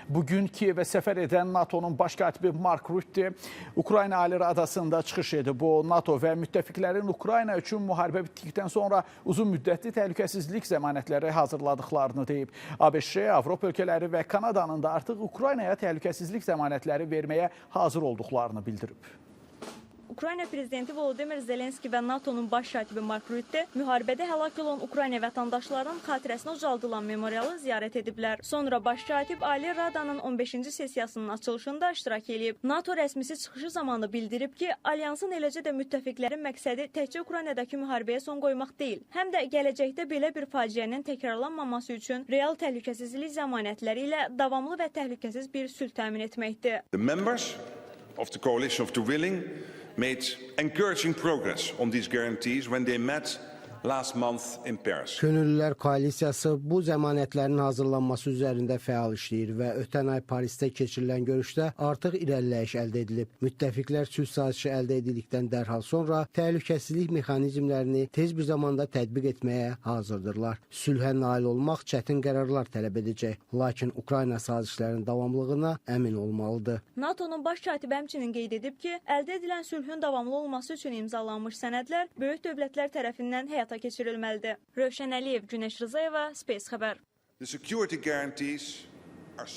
Bugün Kiyevə səfər edən NATO'nun baş katibi Mark Rutte Ukrayna Ali Radasında çıxış edib. Bu, NATO və müttəfiqlərin Ukrayna üçün müharibə bitdikdən sonra uzun müddətli təhlükəsizlik zəmanətləri hazırladıqlarını deyib. ABŞ, Avropa ölkələri və Kanadanın da artıq Ukraynaya təhlükəsizlik zəmanətləri verməyə hazır olduqlarını bildirib. Ukrayna prezidenti Volodymyr Zelenski və NATO'nun baş katibi Mark Rutte müharibədə həlak olan Ukrayna vətəndaşlarının xatirəsinə ucaldılan memorialı ziyarət ediblər. Sonra baş katib Ali Radanın 15-ci sessiyasının açılışında iştirak edib. NATO rəsmisi çıxışı zamanı bildirib ki, alyansın eləcə də müttəfiqlərin məqsədi təkcə Ukraynadakı müharibəyə son qoymaq deyil, həm də gələcəkdə belə bir faciənin təkrarlanmaması üçün real təhlükəsizlik zəmanətləri ilə davamlı və təhlükəsiz bir sülh təmin etməkdir. The members of the coalition of the willing made encouraging progress on these guarantees when they met last month in Paris. Könüllülər koalisiyası bu zəmanətlərin hazırlanması üzərində fəal işləyir və ötən ay Parisdə keçirilən görüşdə artıq irəliləyiş əldə edilib. Müttəfiqlər sülh sazişi əldə edildikdən dərhal sonra təhlükəsizlik mexanizmlərini tez bir zamanda tətbiq etməyə hazırdırlar. Sülhə nail olmaq çətin qərarlar tələb edəcək, lakin Ukrayna sazişlərinin davamlılığına əmin olmalıdır. NATO'nun baş katibi həmçinin qeyd edib ki, əldə edilən sülhün davamlı olması üçün imzalanmış sənədlər böyük dövlətlər tərəfindən həyata keçirilməlidir. Rövşən Əliyev, Günəş Rzayeva, Space xəbər. The security guarantees